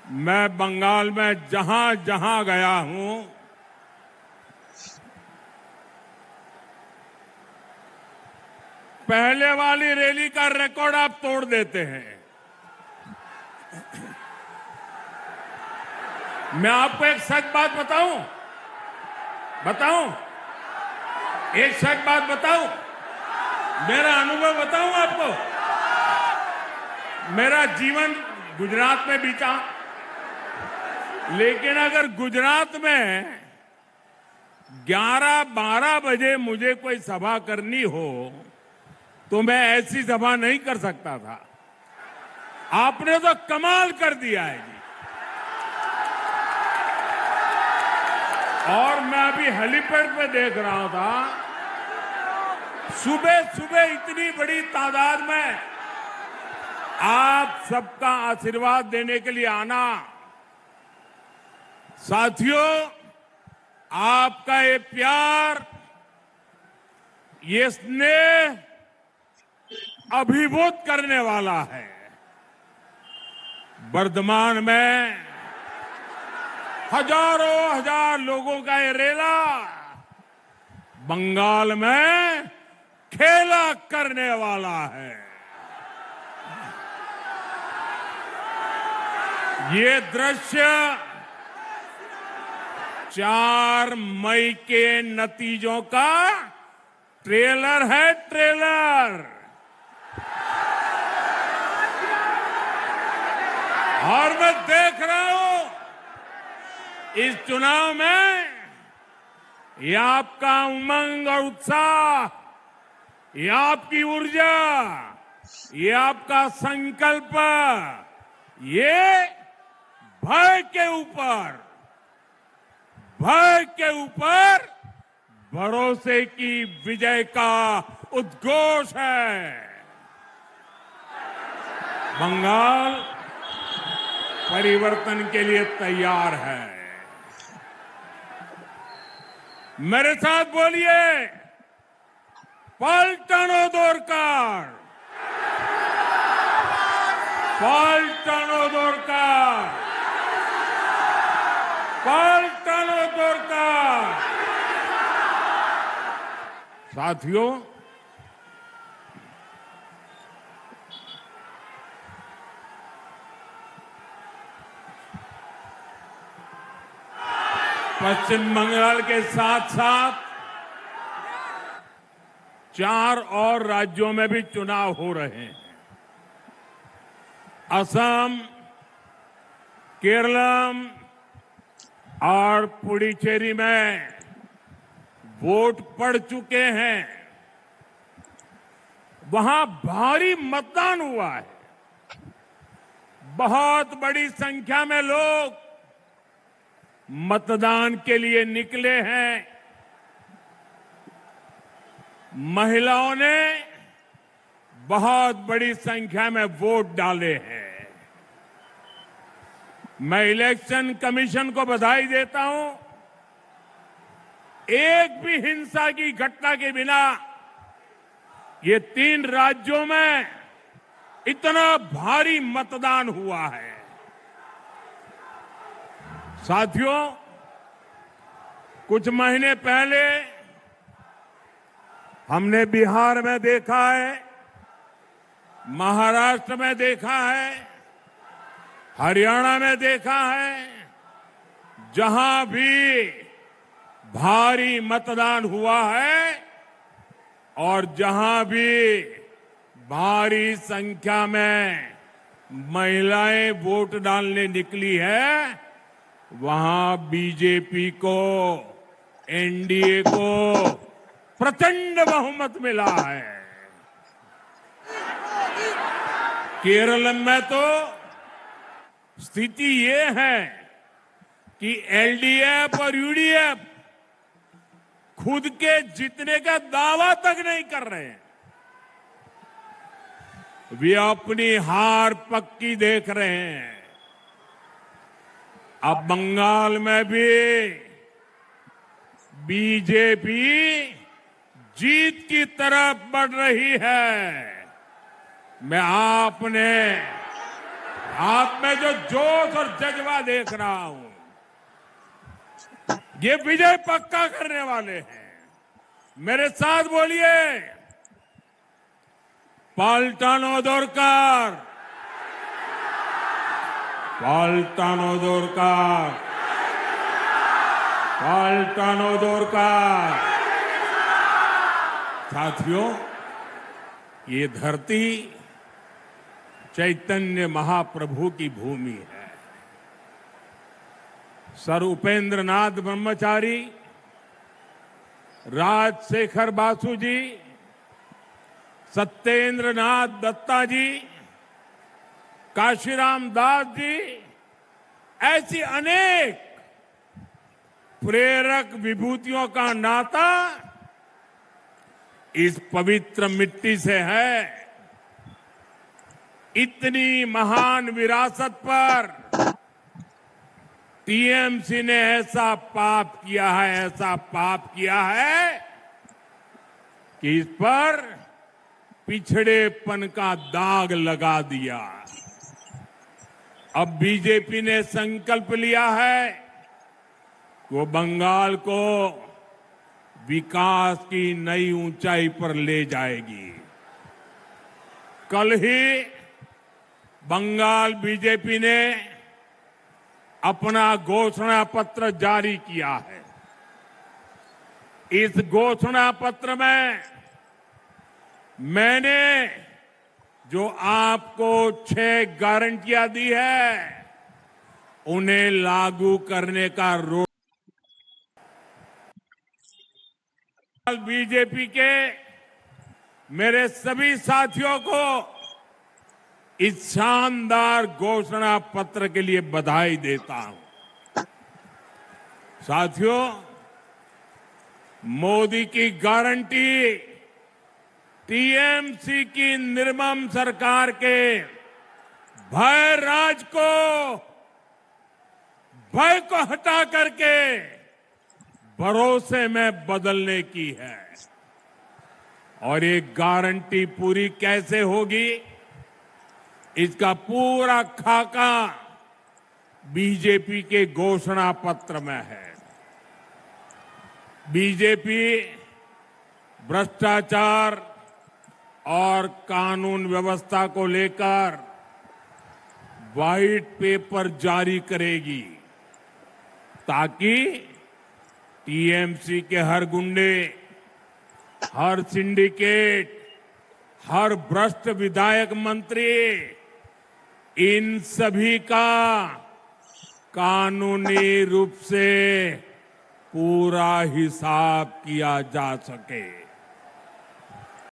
मैं बंगाल में जहां जहां गया हूं, पहले वाली रैली का रिकॉर्ड आप तोड़ देते हैं। मैं आपको एक सच बात बताऊं, एक सच बात बताऊं, मेरा अनुभव बताऊं आपको। मेरा जीवन गुजरात में बीता, लेकिन अगर गुजरात में 11-12 बजे मुझे कोई सभा करनी हो तो मैं ऐसी सभा नहीं कर सकता था। आपने तो कमाल कर दिया है जी। और मैं अभी हेलीपैड पे देख रहा था, सुबह सुबह इतनी बड़ी तादाद में आप सबका आशीर्वाद देने के लिए आना। साथियों, आपका ये प्यार, ये स्नेह अभिभूत करने वाला है। वर्धमान में हजारों हजार लोगों का ये रेला बंगाल में खेला करने वाला है। ये दृश्य 4 मई के नतीजों का ट्रेलर है, ट्रेलर। और मैं देख रहा हूं इस चुनाव में ये आपका उमंग और उत्साह, ये आपकी ऊर्जा, ये आपका संकल्प, ये भय के ऊपर भरोसे की विजय का उद्घोष है। बंगाल परिवर्तन के लिए तैयार है। मेरे साथ बोलिए, पलटनो दोरकार, पलटनो दोरकार, पलटनो दोरकार। साथियों, पश्चिम बंगाल के साथ साथ 4 और राज्यों में भी चुनाव हो रहे हैं। असम, केरलम और पुडुचेरी में वोट पड़ चुके हैं। वहां भारी मतदान हुआ है। बहुत बड़ी संख्या में लोग मतदान के लिए निकले हैं। महिलाओं ने बहुत बड़ी संख्या में वोट डाले हैं। मैं इलेक्शन कमीशन को बधाई देता हूं। एक भी हिंसा की घटना के बिना ये 3 राज्यों में इतना भारी मतदान हुआ है। साथियों, कुछ महीने पहले हमने बिहार में देखा है, महाराष्ट्र में देखा है, हरियाणा में देखा है, जहां भी भारी मतदान हुआ है और जहां भी भारी संख्या में महिलाएं वोट डालने निकली है, वहां बीजेपी को, एनडीए को प्रचंड बहुमत मिला है। केरल में तो स्थिति ये है कि एलडीएफ और यूडीएफ खुद के जीतने का दावा तक नहीं कर रहे हैं। वे अपनी हार पक्की देख रहे हैं। अब बंगाल में भी बीजेपी जीत की तरफ बढ़ रही है। मैं आपने आप में जो जोश और जज्बा देख रहा हूं, ये विजय पक्का करने वाले हैं। मेरे साथ बोलिए, पाल्टानो दोरकार, पाल्टानो दोरकार, पाल्टानो दोरकार। साथियों, ये धरती चैतन्य महाप्रभु की भूमि है। सर उपेंद्र नाथ ब्रह्मचारी, राजशेखर बासु जी, सत्येंद्र नाथ दत्ता जी, काशीराम दास जी, ऐसी अनेक प्रेरक विभूतियों का नाता इस पवित्र मिट्टी से है। इतनी महान विरासत पर टीएमसी ने ऐसा पाप किया है, ऐसा पाप किया है कि इस पर पिछड़ेपन का दाग लगा दिया। अब बीजेपी ने संकल्प लिया है कि वो बंगाल को विकास की नई ऊंचाई पर ले जाएगी। कल ही बंगाल बीजेपी ने अपना घोषणा पत्र जारी किया है। इस घोषणा पत्र में मैंने जो आपको 6 गारंटियां दी है, उन्हें लागू करने का बीजेपी के मेरे सभी साथियों को इस शानदार घोषणा पत्र के लिए बधाई देता हूं। साथियों, मोदी की गारंटी टीएमसी की निर्मम सरकार के भय राज को हटा करके भरोसे में बदलने की है। और ये गारंटी पूरी कैसे होगी, इसका पूरा खाका बीजेपी के घोषणा पत्र में है। बीजेपी भ्रष्टाचार और कानून व्यवस्था को लेकर व्हाइट पेपर जारी करेगी, ताकि टीएमसी के हर गुंडे, हर सिंडिकेट, हर भ्रष्ट विधायक मंत्री, इन सभी का कानूनी रूप से पूरा हिसाब किया जा सके।